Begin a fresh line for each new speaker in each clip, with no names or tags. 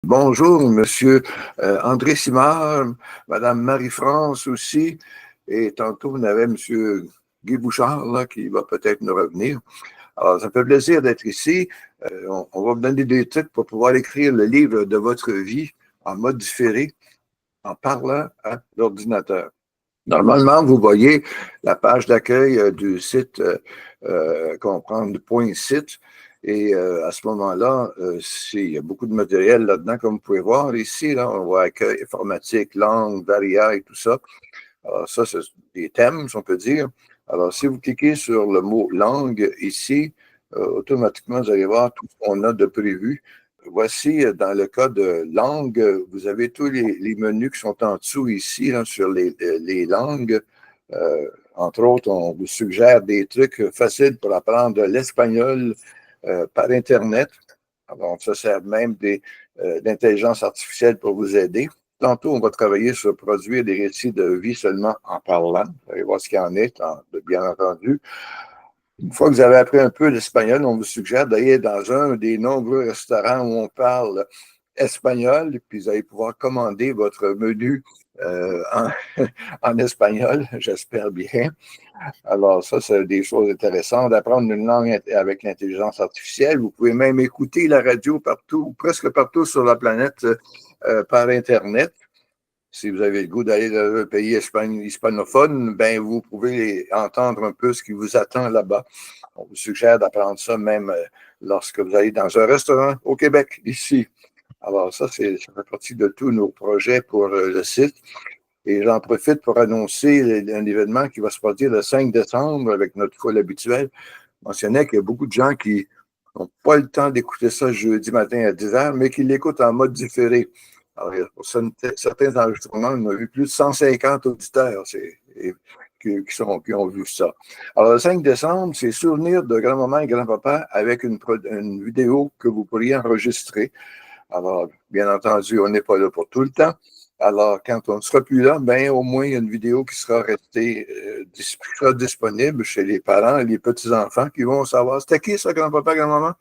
Bonjour, Monsieur André Simard, Madame Marie-France aussi, et tantôt on avait Monsieur Guy Bouchard là, qui va peut-être nous revenir. Alors, ça me fait plaisir d'être ici. On va vous donner des trucs pour pouvoir écrire le livre de votre vie en mode différé, en parlant à l'ordinateur. Normalement, vous voyez la page d'accueil du site comprendre.site. Et à ce moment-là, il y a beaucoup de matériel là-dedans, comme vous pouvez voir ici. Là, on voit accueil informatique, langue, varia et tout ça. Alors, ça, c'est des thèmes, si on peut dire. Alors, si vous cliquez sur le mot langue ici, automatiquement, vous allez voir tout ce qu'on a de prévu. Voici, dans le cas de langue, vous avez tous les menus qui sont en dessous ici, là, sur les langues. Entre autres, on vous suggère des trucs faciles pour apprendre l'espagnol par Internet. Alors, ça sert même d'intelligence artificielle pour vous aider. Tantôt, on va travailler sur produire des récits de vie seulement en parlant. Vous allez voir ce qu'il y en est, bien entendu. Une fois que vous avez appris un peu l'espagnol, on vous suggère d'aller dans un des nombreux restaurants où on parle espagnol, puis vous allez pouvoir commander votre menu en espagnol, j'espère bien. Alors, ça, c'est des choses intéressantes. D'apprendre une langue avec l'intelligence artificielle. Vous pouvez même écouter la radio partout, ou presque partout sur la planète par Internet. Si vous avez le goût d'aller dans un pays hispanophone, ben, vous pouvez entendre un peu ce qui vous attend là-bas. On vous suggère d'apprendre ça même lorsque vous allez dans un restaurant au Québec, ici. Alors, ça fait partie de tous nos projets pour le site. Et j'en profite pour annoncer un événement qui va se produire le 5 décembre avec notre foule habituelle. Je mentionnais qu'il y a beaucoup de gens qui n'ont pas le temps d'écouter ça jeudi matin à 10 h, mais qui l'écoutent en mode différé. Alors, pour certains enregistrements, on a vu plus de 150 auditeurs qui ont vu ça. Alors, le 5 décembre, c'est Souvenirs de grand-maman et grand-papa avec une vidéo que vous pourriez enregistrer. Alors, bien entendu, on n'est pas là pour tout le temps. Alors, quand on ne sera plus là, ben, au moins, il y a une vidéo qui sera restée, qui sera disponible chez les parents et les petits-enfants qui vont savoir c'était qui ça, grand-papa, grand-maman?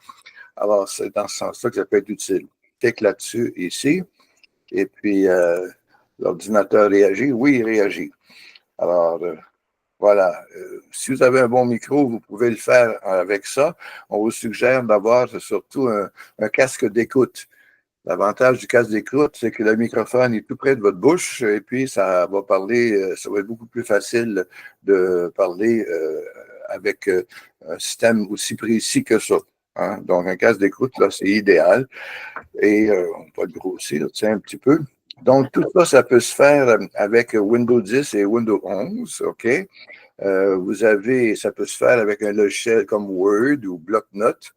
Alors, c'est dans ce sens-là que ça peut être utile. Clique là-dessus ici, et puis l'ordinateur réagit. Oui, il réagit. Alors, voilà. Si vous avez un bon micro, vous pouvez le faire avec ça. On vous suggère d'avoir surtout un casque d'écoute. L'avantage du casque d'écoute, c'est que le microphone est tout près de votre bouche et puis ça va parler, ça va être beaucoup plus facile de parler avec un système aussi précis que ça. Hein? Donc, un casque d'écoute, là, c'est idéal. Et on va le grossir, tiens, un petit peu. Donc, tout ça, ça peut se faire avec Windows 10 et Windows 11, OK? Ça peut se faire avec un logiciel comme Word ou Bloc-Notes.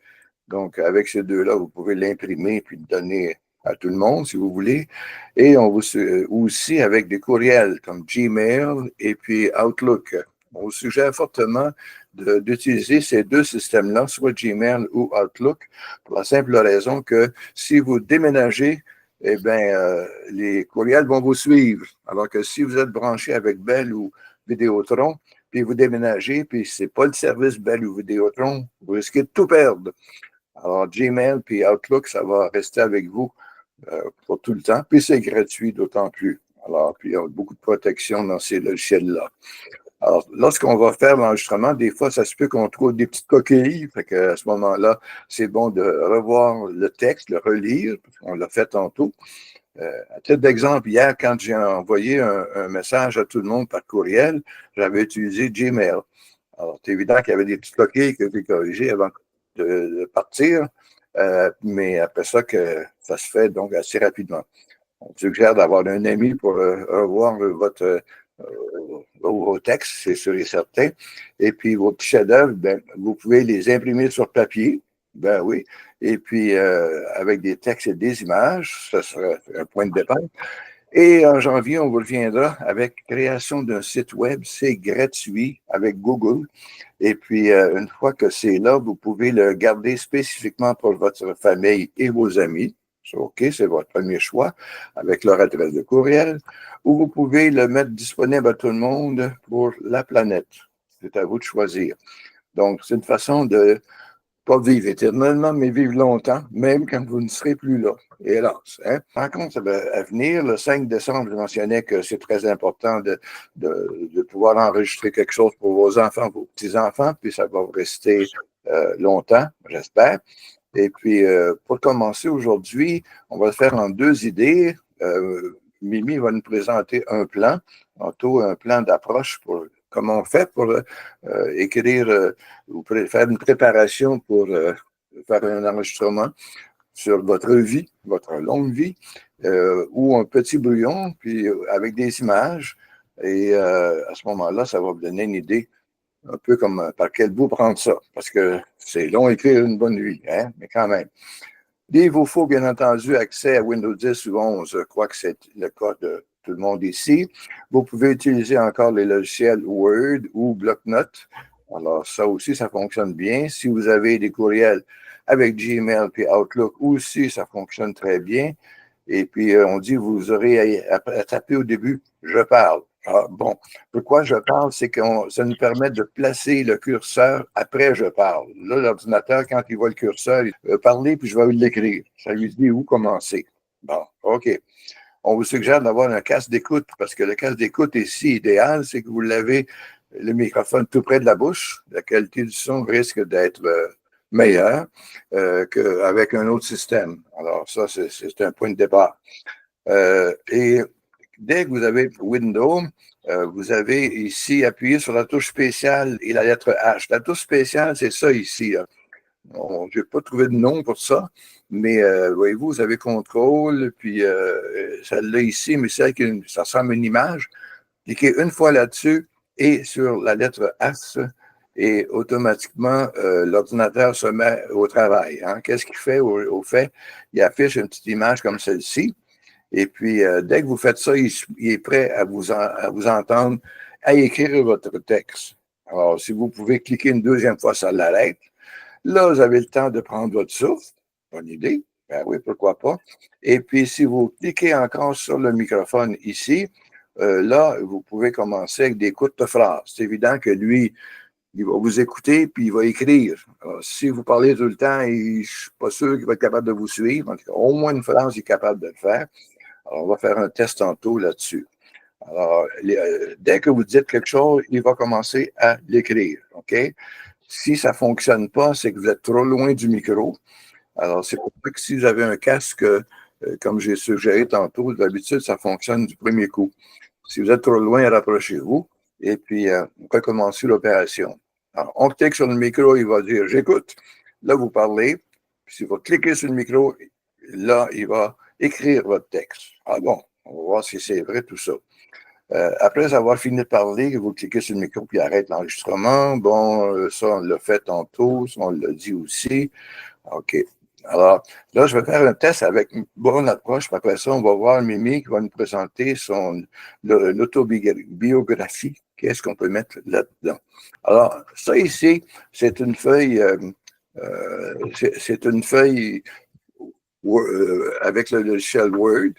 Donc, avec ces deux-là, vous pouvez l'imprimer puis le donner à tout le monde, si vous voulez. Et on vous aussi avec des courriels comme Gmail et puis Outlook. On vous suggère fortement d'utiliser ces deux systèmes-là, soit Gmail ou Outlook, pour la simple raison que si vous déménagez, eh bien, les courriels vont vous suivre. Alors que si vous êtes branché avec Bell ou Vidéotron, puis vous déménagez, puis ce n'est pas le service Bell ou Vidéotron, vous risquez de tout perdre. Alors, Gmail puis Outlook, ça va rester avec vous pour tout le temps. Puis c'est gratuit d'autant plus. Alors, puis il y a beaucoup de protection dans ces logiciels-là. Alors, lorsqu'on va faire l'enregistrement, des fois, ça se peut qu'on trouve des petites coquilles. Fait qu'à ce moment-là, c'est bon de revoir le texte, le relire, parce qu'on l'a fait tantôt. À titre d'exemple, hier, quand j'ai envoyé un message à tout le monde par courriel, j'avais utilisé Gmail. Alors, c'est évident qu'il y avait des petites coquilles que j'ai corrigées avant de partir, mais après ça, que ça se fait donc assez rapidement. On suggère d'avoir un ami pour revoir vos textes, c'est sûr et certain. Et puis, vos petits chefs-d'œuvre, ben, vous pouvez les imprimer sur papier, ben oui. Et puis, avec des textes et des images, ça sera un point de départ. Et en janvier, on vous reviendra avec création d'un site web. C'est gratuit avec Google. Et puis, une fois que c'est là, vous pouvez le garder spécifiquement pour votre famille et vos amis. OK, c'est votre premier choix avec leur adresse de courriel. Ou vous pouvez le mettre disponible à tout le monde pour la planète. C'est à vous de choisir. Donc, c'est une façon de pas vivre éternellement, mais vivre longtemps, même quand vous ne serez plus là, hélas. Hein? Par contre, à venir, le 5 décembre, je mentionnais que c'est très important de pouvoir enregistrer quelque chose pour vos enfants, vos petits-enfants, puis ça va vous rester longtemps, j'espère. Et puis, pour commencer aujourd'hui, on va le faire en deux idées. Mimi va nous présenter un plan, tantôt un plan d'approche pour comment on fait pour écrire ou faire une préparation pour faire un enregistrement sur votre vie, votre longue vie, ou un petit brouillon, puis avec des images. Et à ce moment-là, ça va vous donner une idée un peu comme par quel bout prendre ça, parce que c'est long écrire une bonne vie, hein, mais quand même. Il vous faut bien entendu accès à Windows 10 ou 11, je crois que c'est le cas de tout le monde ici. Vous pouvez utiliser encore les logiciels Word ou Bloc-Notes. Alors ça aussi, ça fonctionne bien. Si vous avez des courriels avec Gmail puis Outlook aussi, ça fonctionne très bien. Et puis, on dit, vous aurez à taper au début, je parle. Ah, bon, pourquoi je parle, c'est que ça nous permet de placer le curseur après je parle. Là, l'ordinateur, quand il voit le curseur, il va parler, puis je vais l'écrire. Ça lui dit où commencer. Bon, OK. On vous suggère d'avoir un casque d'écoute, parce que le casque d'écoute ici, idéal, c'est que vous l'avez, le microphone tout près de la bouche. La qualité du son risque d'être meilleure qu'avec un autre système. Alors, ça, c'est un point de départ. Et dès que vous avez Windows, vous avez ici appuyé sur la touche spéciale et la lettre H. La touche spéciale, c'est ça ici. Je n'ai pas trouvé de nom pour ça, mais voyez-vous, vous avez contrôle, puis celle-là ici, mais celle qui ça ressemble à une image. Cliquez une fois là-dessus et sur la lettre S et automatiquement, l'ordinateur se met au travail. Hein. Qu'est-ce qu'il fait au fait? Il affiche une petite image comme celle-ci. Et puis, dès que vous faites ça, il est prêt à vous entendre, à écrire votre texte. Alors, si vous pouvez cliquer une deuxième fois, ça l'arrête. Là, vous avez le temps de prendre votre souffle. Bonne idée. Ben oui, pourquoi pas. Et puis, si vous cliquez encore sur le microphone ici, là, vous pouvez commencer avec des courtes phrases. C'est évident que lui, il va vous écouter, puis il va écrire. Alors, si vous parlez tout le temps, je ne suis pas sûr qu'il va être capable de vous suivre. En tout cas, au moins une phrase, il est capable de le faire. Alors, on va faire un test tantôt là-dessus. Alors, dès que vous dites quelque chose, il va commencer à l'écrire, OK? Si ça ne fonctionne pas, c'est que vous êtes trop loin du micro. Alors, c'est pour ça que si vous avez un casque, comme j'ai suggéré tantôt, d'habitude, ça fonctionne du premier coup. Si vous êtes trop loin, rapprochez-vous et puis on peut commencer l'opération. Alors, on clique sur le micro, il va dire « J'écoute ». Là, vous parlez. Puis, si vous cliquez sur le micro, là, il va écrire votre texte. Ah bon, on va voir si c'est vrai tout ça. Après avoir fini de parler, vous cliquez sur le micro puis arrête l'enregistrement. Bon, ça, on l'a fait tantôt, ça, on l'a dit aussi. OK. Alors, là, je vais faire un test avec une bonne approche. Puis après ça, on va voir Mimi qui va nous présenter l'autobiographie. Qu'est-ce qu'on peut mettre là-dedans? Alors, ça ici, c'est une feuille, c'est une feuille avec le logiciel Word.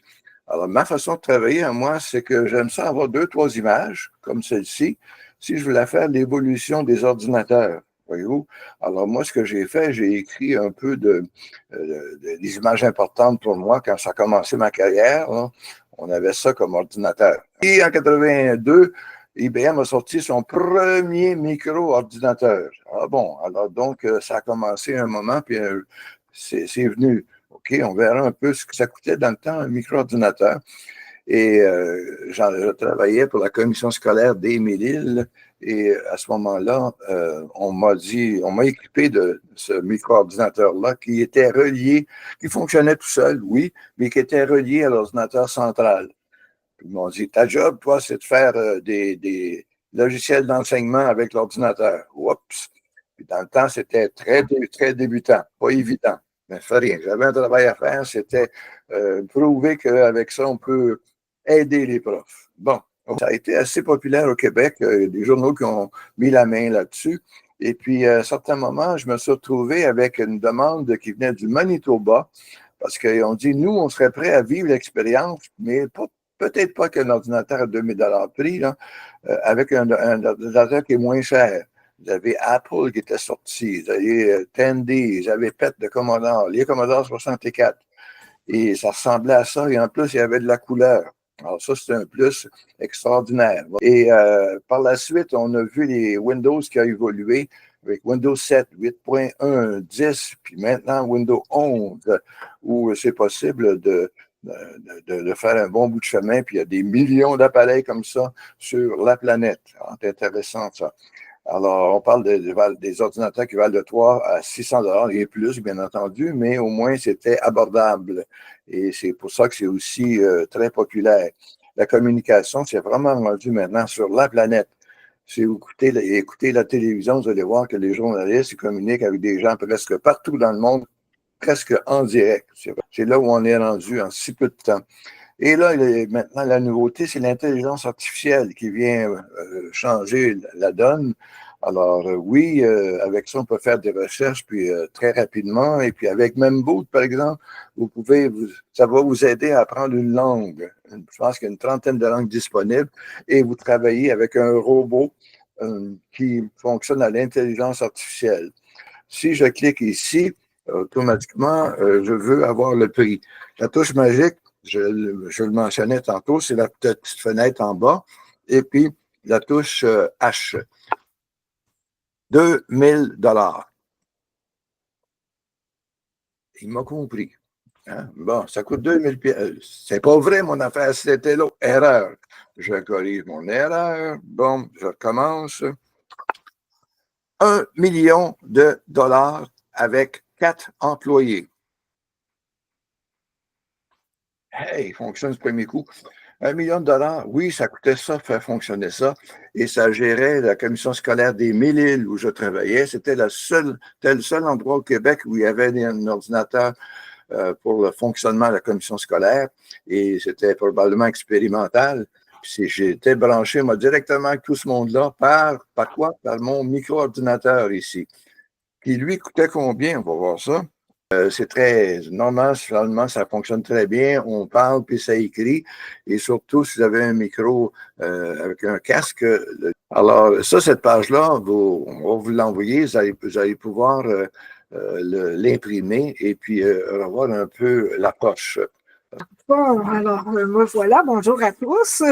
Alors, ma façon de travailler à moi, c'est que j'aime ça avoir 2-3 images, comme celle-ci, si je voulais faire l'évolution des ordinateurs. Voyez-vous? Alors, moi, ce que j'ai fait, j'ai écrit un peu des images importantes pour moi quand ça a commencé ma carrière. Là, on avait ça comme ordinateur. Et en 82, IBM a sorti son premier micro-ordinateur. Ah bon, alors donc, ça a commencé un moment, puis c'est venu. OK, on verra un peu ce que ça coûtait dans le temps, un micro-ordinateur. Et je travaillais pour la commission scolaire d'Émile-Île. Et à ce moment-là, on m'a équipé de ce micro-ordinateur-là qui était relié, qui fonctionnait tout seul, oui, mais qui était relié à l'ordinateur central. Ils m'ont dit, ta job, toi, c'est de faire des logiciels d'enseignement avec l'ordinateur. Oups! Puis dans le temps, c'était très, très débutant, pas évident. Mais ça fait rien. J'avais un travail à faire, c'était prouver qu'avec ça, on peut aider les profs. Bon, ça a été assez populaire au Québec. Il y a des journaux qui ont mis la main là-dessus. Et puis, à un certain moment, je me suis retrouvé avec une demande qui venait du Manitoba parce qu'ils dit, nous, on serait prêts à vivre l'expérience, mais peut-être pas qu'un ordinateur à 2000 $ prix, là, avec un ordinateur qui est moins cher. Vous avez Apple qui était sorti, vous avez Tandy, vous avez PET de Commodore, les Commodore 64. Et ça ressemblait à ça. Et en plus, il y avait de la couleur. Alors ça, c'est un plus extraordinaire. Et par la suite, on a vu les Windows qui ont évolué avec Windows 7, 8.1, 10, puis maintenant Windows 11, où c'est possible de faire un bon bout de chemin, puis il y a des millions d'appareils comme ça sur la planète. C'est intéressant, ça. Alors, on parle des ordinateurs qui valent de 3 à 600 $ et plus, bien entendu, mais au moins, c'était abordable. Et c'est pour ça que c'est aussi très populaire. La communication, c'est vraiment rendu maintenant sur la planète. Si vous écoutez la télévision, vous allez voir que les journalistes ils communiquent avec des gens presque partout dans le monde, presque en direct. C'est là où on est rendu en si peu de temps. Et là, maintenant, la nouveauté, c'est l'intelligence artificielle qui vient changer la donne. Alors, oui, avec ça, on peut faire des recherches puis très rapidement. Et puis, avec Memboot, par exemple, ça va vous aider à apprendre une langue. Je pense qu'il y a une trentaine de langues disponibles et vous travaillez avec un robot qui fonctionne à l'intelligence artificielle. Si je clique ici, automatiquement, je veux avoir le prix. La touche magique, je le mentionnais tantôt, c'est la petite fenêtre en bas. Et puis, la touche H. 2000 $. Il m'a compris. Hein? Bon, ça coûte 2000 $. C'est pas vrai, mon affaire, c'était là. Erreur. Je corrige mon erreur. Bon, je recommence. 1 million de dollars avec 4 employés. Hey, il fonctionne ce premier coup. 1 million de $, oui, ça coûtait ça, faire fonctionner ça. Et ça gérait la commission scolaire des Mille-Îles où je travaillais. C'était le seul endroit au Québec où il y avait un ordinateur pour le fonctionnement de la commission scolaire. Et c'était probablement expérimental. Puis j'étais branché, moi, directement avec tout ce monde-là par quoi? Par mon micro-ordinateur ici. Qui lui coûtait combien? On va voir ça. C'est très normal, finalement, ça fonctionne très bien. On parle puis ça écrit. Et surtout, si vous avez un micro avec un casque. Alors, ça, cette page-là, on va vous l'envoyer. Vous allez pouvoir l'imprimer et puis revoir un peu l'approche.
Bon, alors, me voilà. Bonjour à tous.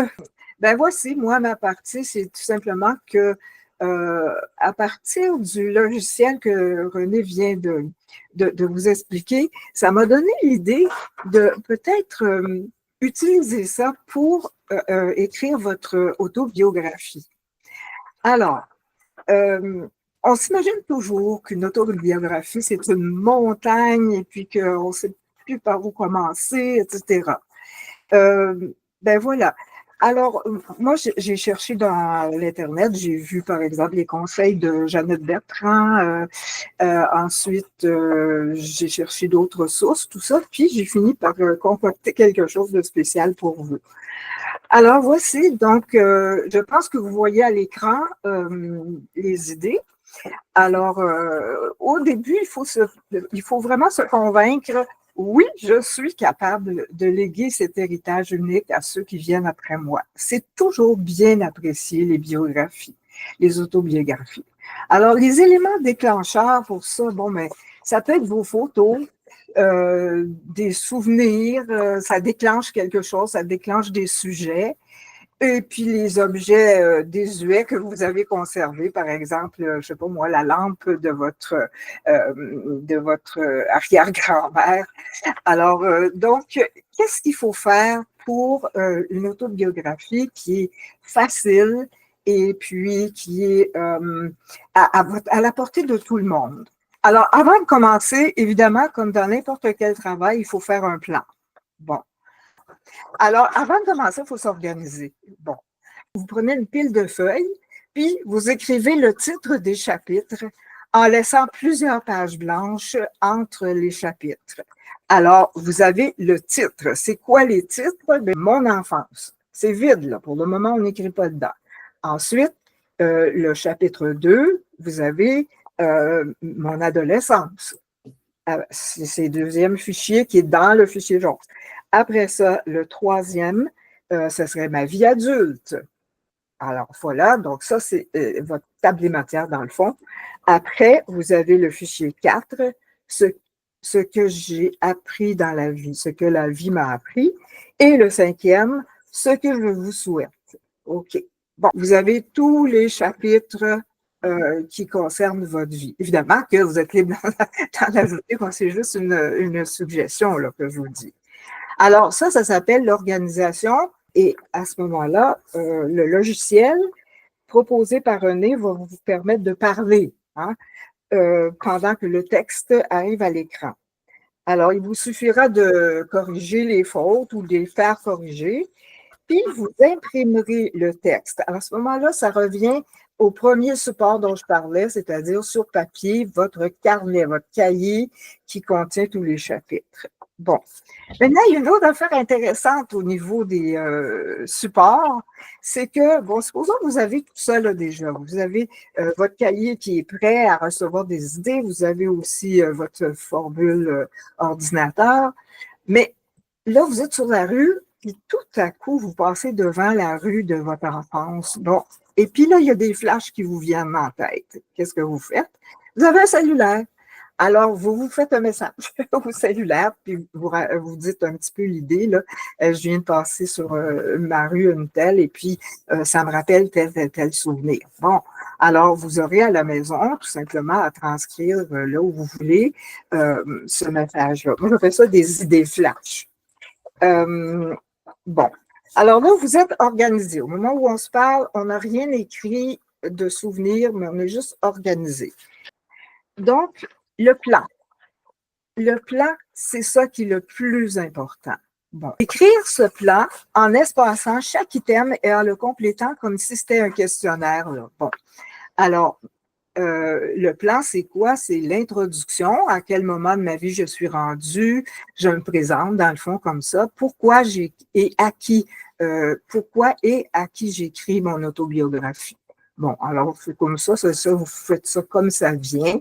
Ben voici, moi, ma partie, c'est tout simplement que à partir du logiciel que René vient de vous expliquer, ça m'a donné l'idée de peut-être utiliser ça pour écrire votre autobiographie. Alors, on s'imagine toujours qu'une autobiographie, c'est une montagne et puis qu'on ne sait plus par où commencer, etc. Ben voilà. Alors, moi, j'ai cherché dans l'Internet, j'ai vu, par exemple, les conseils de Jeannette Bertrand. Ensuite, j'ai cherché d'autres sources, tout ça, puis j'ai fini par concocter quelque chose de spécial pour vous. Alors, voici, donc, je pense que vous voyez à l'écran les idées. Alors, au début, il faut vraiment se convaincre. Oui, je suis capable de léguer cet héritage unique à ceux qui viennent après moi. C'est toujours bien apprécié, les biographies, les autobiographies. Alors, les éléments déclencheurs pour ça, bon, mais ça peut être vos photos, des souvenirs, ça déclenche quelque chose, ça déclenche des sujets. Et puis les objets désuets que vous avez conservés, par exemple, je ne sais pas moi, la lampe de votre arrière-grand-mère. Alors, donc, qu'est-ce qu'il faut faire pour une autobiographie qui est facile et puis qui est à la portée de tout le monde? Alors, avant de commencer, évidemment, comme dans n'importe quel travail, il faut faire un plan. Bon. Alors, avant de commencer, il faut s'organiser. Bon, vous prenez une pile de feuilles, puis vous écrivez le titre des chapitres en laissant plusieurs pages blanches entre les chapitres. Alors, vous avez le titre. C'est quoi les titres? Bien, mon enfance. C'est vide, là. Pour le moment, on n'écrit pas dedans. Ensuite, le chapitre 2, vous avez mon adolescence. C'est le deuxième fichier qui est dans le fichier jaune. Après ça, le troisième, ce serait ma vie adulte. Alors voilà, donc ça, c'est votre table des matières dans le fond. Après, vous avez le fichier 4, ce que j'ai appris dans la vie, ce que la vie m'a appris. Et le 5e, ce que je vous souhaite. OK. Bon, vous avez tous les chapitres qui concernent votre vie. Évidemment que vous êtes libre d'en ajouter, c'est juste une suggestion là, que je vous dis. Alors, ça s'appelle l'organisation. Et à ce moment-là, le logiciel proposé par René va vous permettre de parler pendant que le texte arrive à l'écran. Alors, il vous suffira de corriger les fautes ou de les faire corriger, puis vous imprimerez le texte. À ce moment-là, ça revient au premier support dont je parlais, c'est-à-dire sur papier, votre carnet, votre cahier qui contient tous les chapitres. Bon. Maintenant, il y a une autre affaire intéressante au niveau des supports, c'est que, bon, supposons que vous avez tout ça là déjà. Vous avez votre cahier qui est prêt à recevoir des idées. Vous avez aussi votre formule ordinateur. Mais là, vous êtes sur la rue, puis tout à coup, vous passez devant la rue de votre enfance. Bon. Et puis là, il y a des flashs qui vous viennent en tête. Qu'est-ce que vous faites? Vous avez un cellulaire. Alors, vous vous faites un message au cellulaire, puis vous dites un petit peu l'idée, là. Je viens de passer sur ma rue une telle, et puis ça me rappelle tel souvenir. Bon, alors vous aurez à la maison, tout simplement, à transcrire là où vous voulez ce message-là. Moi, je fais ça des idées flash. Bon, alors là, vous êtes organisé. Au moment où on se parle, on n'a rien écrit de souvenirs, mais on est juste organisé. Donc, le plan. Le plan, c'est ça qui est le plus important. Bon. Écrire ce plan en espaçant chaque item et en le complétant comme si c'était un questionnaire, là. Bon. Alors, le plan, c'est quoi? C'est l'introduction, à quel moment de ma vie je suis rendue, je me présente dans le fond comme ça, pourquoi et à qui j'écris mon autobiographie. Bon, alors c'est comme ça, vous faites ça comme ça vient.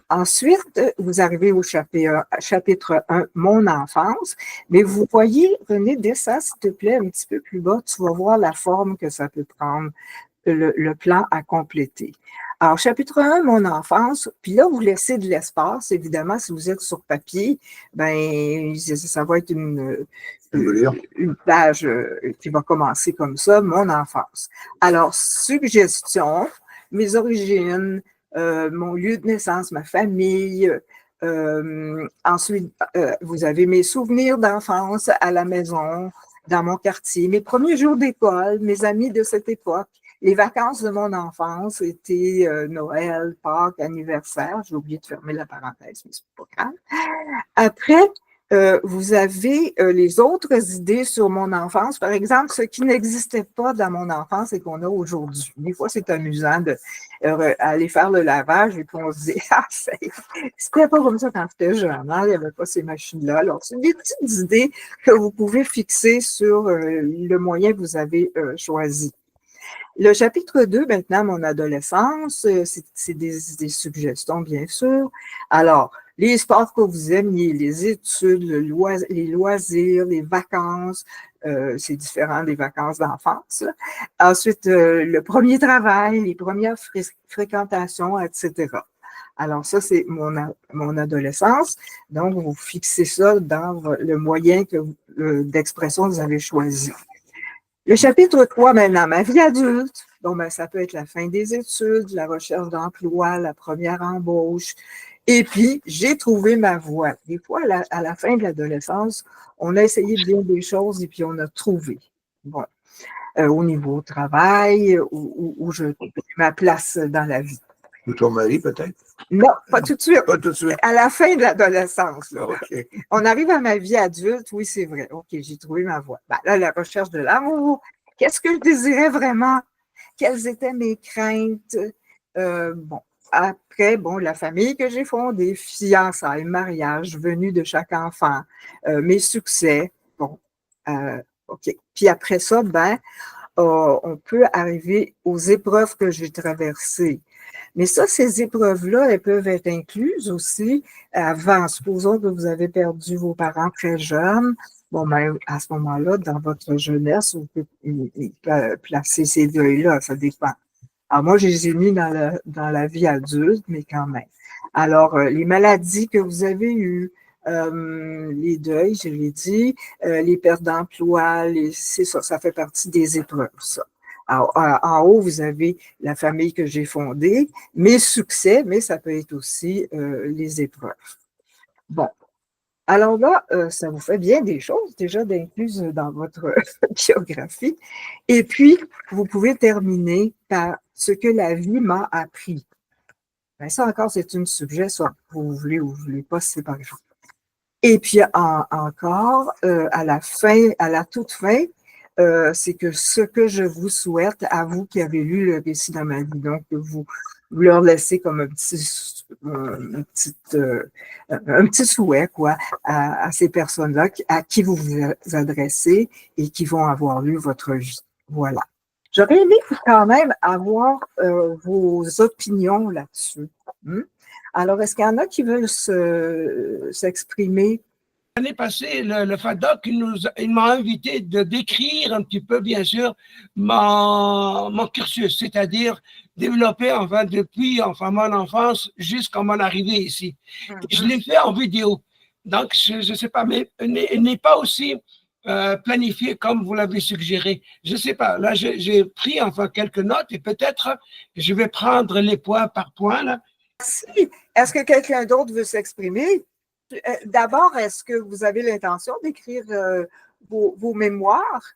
Ensuite, vous arrivez au chapitre 1, Mon enfance, mais vous voyez, René, descends s'il te plaît un petit peu plus bas, tu vas voir la forme que ça peut prendre, le plan à compléter. Alors, chapitre 1, Mon enfance, puis là, vous laissez de l'espace, évidemment, si vous êtes sur papier, ben ça va être une page qui va commencer comme ça, Mon enfance. Alors, suggestion, mes origines, mon lieu de naissance, ma famille. Ensuite, vous avez mes souvenirs d'enfance à la maison, dans mon quartier, mes premiers jours d'école, mes amis de cette époque. Les vacances de mon enfance étaient Noël, Pâques, anniversaire. J'ai oublié de fermer la parenthèse, mais c'est pas grave. Après, vous avez les autres idées sur mon enfance. Par exemple, ce qui n'existait pas dans mon enfance et qu'on a aujourd'hui. Des fois, c'est amusant d'aller faire le lavage et puis on se dit « Ah, c'était pas comme ça quand j'étais jeune, hein? Il n'y avait pas ces machines-là. » Alors, c'est des petites idées que vous pouvez fixer sur le moyen que vous avez choisi. Le chapitre 2, maintenant, mon adolescence, c'est des suggestions, bien sûr. Alors, les sports que vous aimiez, les études, les loisirs, les vacances, c'est différent des vacances d'enfance. Ensuite, le premier travail, les premières fréquentations, etc. Alors, ça, c'est mon adolescence. Donc, vous fixez ça dans le moyen d'expression que vous avez choisi. Le chapitre 3, maintenant, ma vie adulte. Bon, ben, ça peut être la fin des études, la recherche d'emploi, la première embauche. Et puis, j'ai trouvé ma voie. Des fois, à la fin de l'adolescence, on a essayé bien des choses et puis on a trouvé. Bon, au niveau travail, où je ma place dans la vie.
Ou ton mari, peut-être?
Non, pas tout de suite.
Pas tout de suite.
À la fin de l'adolescence. Là.
Okay.
On arrive à ma vie adulte, oui, c'est vrai. OK, j'ai trouvé ma voie. Ben, là, la recherche de l'amour. Qu'est-ce que je désirais vraiment? Quelles étaient mes craintes? Bon, après, bon, la famille que j'ai fondée, fiançailles, mariage, venue de chaque enfant, mes succès. Bon, OK. Puis après ça, ben, on peut arriver aux épreuves que j'ai traversées. Mais ça, ces épreuves-là, elles peuvent être incluses aussi avant. Supposons que vous avez perdu vos parents très jeunes. Bon, ben, à ce moment-là, dans votre jeunesse, vous pouvez placer ces deuils-là, ça dépend. Alors, moi, je les ai mis dans la vie adulte, mais quand même. Alors, les maladies que vous avez eues, les deuils, je l'ai dit, les pertes d'emploi, c'est ça, ça fait partie des épreuves, ça. Alors, en haut, vous avez la famille que j'ai fondée, mes succès, mais ça peut être aussi les épreuves. Bon. Alors là, ça vous fait bien des choses déjà d'incluses dans votre biographie. Et puis, vous pouvez terminer par ce que la vie m'a appris. Ben, ça encore, c'est une suggestion. Vous voulez ou vous voulez pas, c'est pas grave. Et puis encore, à la toute fin, c'est que ce que je vous souhaite à vous qui avez lu le récit dans ma vie, donc vous leur laissez comme un petit souhait quoi, à ces personnes-là à qui vous vous adressez et qui vont avoir lu votre vie. Voilà. J'aurais aimé quand même avoir vos opinions là-dessus. Alors, est-ce qu'il y en a qui veulent s'exprimer?
L'année passée, le FADOC, il m'a invité de décrire un petit peu, bien sûr, mon cursus, c'est-à-dire développer, enfin, depuis mon enfance jusqu'à mon arrivée ici. Je l'ai fait en vidéo. Donc, je ne sais pas, mais il n'est pas aussi planifié comme vous l'avez suggéré. Je ne sais pas. Là, j'ai pris quelques notes et peut-être je vais prendre les points par point. Là.
Merci. Est-ce que quelqu'un d'autre veut s'exprimer? D'abord, est-ce que vous avez l'intention d'écrire vos mémoires?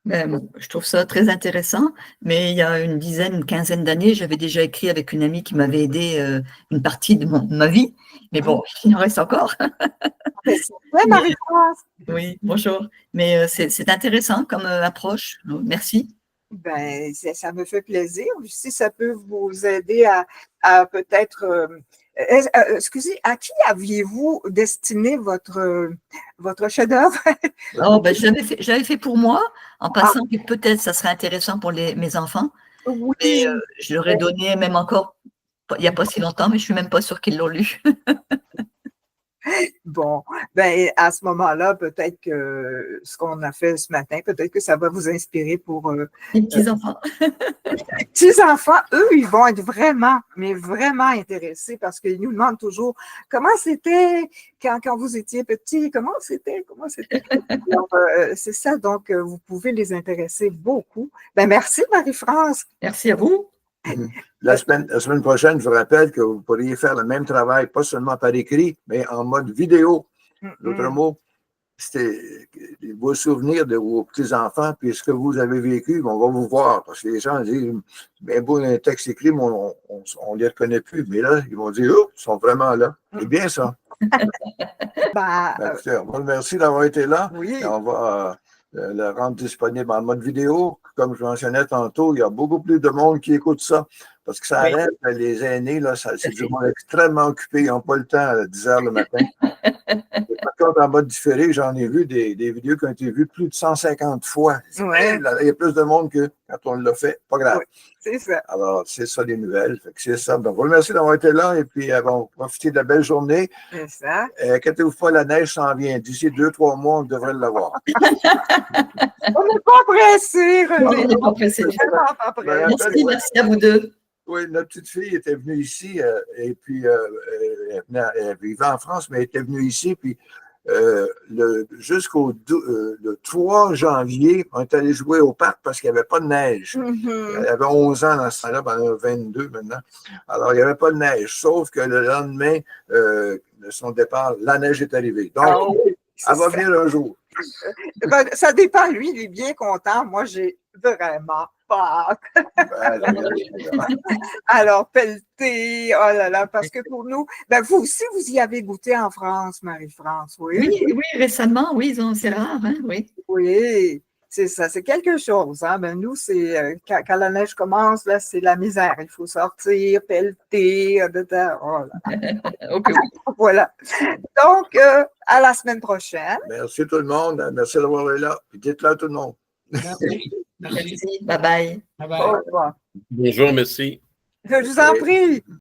Je trouve ça très intéressant, mais il y a une quinzaine d'années, j'avais déjà écrit avec une amie qui m'avait aidé une partie de ma vie, mais bon, il en reste encore.
Oui, Marie-France.
Oui, bonjour. Mais c'est intéressant comme approche. Merci.
Ben, ça me fait plaisir. Si ça peut vous aider à peut-être... excusez, à qui aviez-vous destiné votre chef-d'œuvre?
Oh, ben, j'avais fait pour moi, en passant que peut-être ça serait intéressant pour mes enfants.
Oui.
Mais je leur ai donné même encore, il n'y a pas si longtemps, mais je ne suis même pas sûre qu'ils l'ont lu.
Bon, ben à ce moment-là, peut-être que ce qu'on a fait ce matin, peut-être que ça va vous inspirer pour
les petits-enfants.
Les petits-enfants, eux, ils vont être vraiment, mais vraiment intéressés parce qu'ils nous demandent toujours comment c'était quand vous étiez petit, comment c'était. C'est ça, donc vous pouvez les intéresser beaucoup. Ben merci Marie-France.
Merci à vous.
La semaine prochaine, je vous rappelle que vous pourriez faire le même travail, pas seulement par écrit, mais en mode vidéo. D'autres mots, c'était vos souvenirs de vos petits-enfants, puis ce que vous avez vécu, on va vous voir. Parce que les gens disent, bien beau un texte écrit, mais on ne les reconnaît plus. Mais là, ils vont dire, oh, ils sont vraiment là. C'est bien ça. Écoutez, on vous remercie d'avoir été là.
Oui.
Et on va le rendre disponible en mode vidéo. Comme je mentionnais tantôt, il y a beaucoup plus de monde qui écoute ça. Parce que ça arrête, les aînés, là, c'est du monde extrêmement occupé. Ils n'ont pas le temps à 10 heures le matin. Par contre, en mode différé, j'en ai vu des vidéos qui ont été vues plus de 150 fois.
Ouais.
Il y a plus de monde que quand on l'a fait. Pas grave.
Oui, c'est ça.
Alors, c'est ça les nouvelles. C'est ça. Donc, je vous remercie d'avoir été là et puis bon, profitez de la belle journée.
C'est ça.
Inquiétez-vous pas, la neige s'en vient. D'ici 2-3 mois, on devrait l'avoir.
On n'est pas pressé, René.
On n'est pas pressé. Merci à vous deux.
Oui, notre petite fille était venue ici et puis elle vivait en France, mais elle était venue ici. Puis jusqu'au le 3 janvier, on est allé jouer au parc parce qu'il n'y avait pas de neige. Elle avait 11 ans dans ce temps-là, ben, elle a 22 maintenant. Alors, il n'y avait pas de neige, sauf que le lendemain de son départ, la neige est arrivée. Donc, elle va venir un jour.
Ben, ça dépend, lui, il est bien content. Moi, j'ai vraiment pas hâte. Alors, pelleter, oh là là, parce que pour nous, ben vous aussi, vous y avez goûté en France, Marie-France, oui?
Oui, récemment, oui, c'est rare, hein, oui.
Oui, c'est ça, c'est quelque chose. Hein? Ben, nous, c'est quand la neige commence, là, c'est la misère. Il faut sortir, pelleter, oh là.
Okay.
Voilà. Donc, à la semaine prochaine.
Merci tout le monde. Merci d'avoir été là. Puis dites-le à tout le monde.
Merci.
Merci. Bye bye.
Bye bye.
Au revoir.
Bonjour, merci.
Je vous en prie.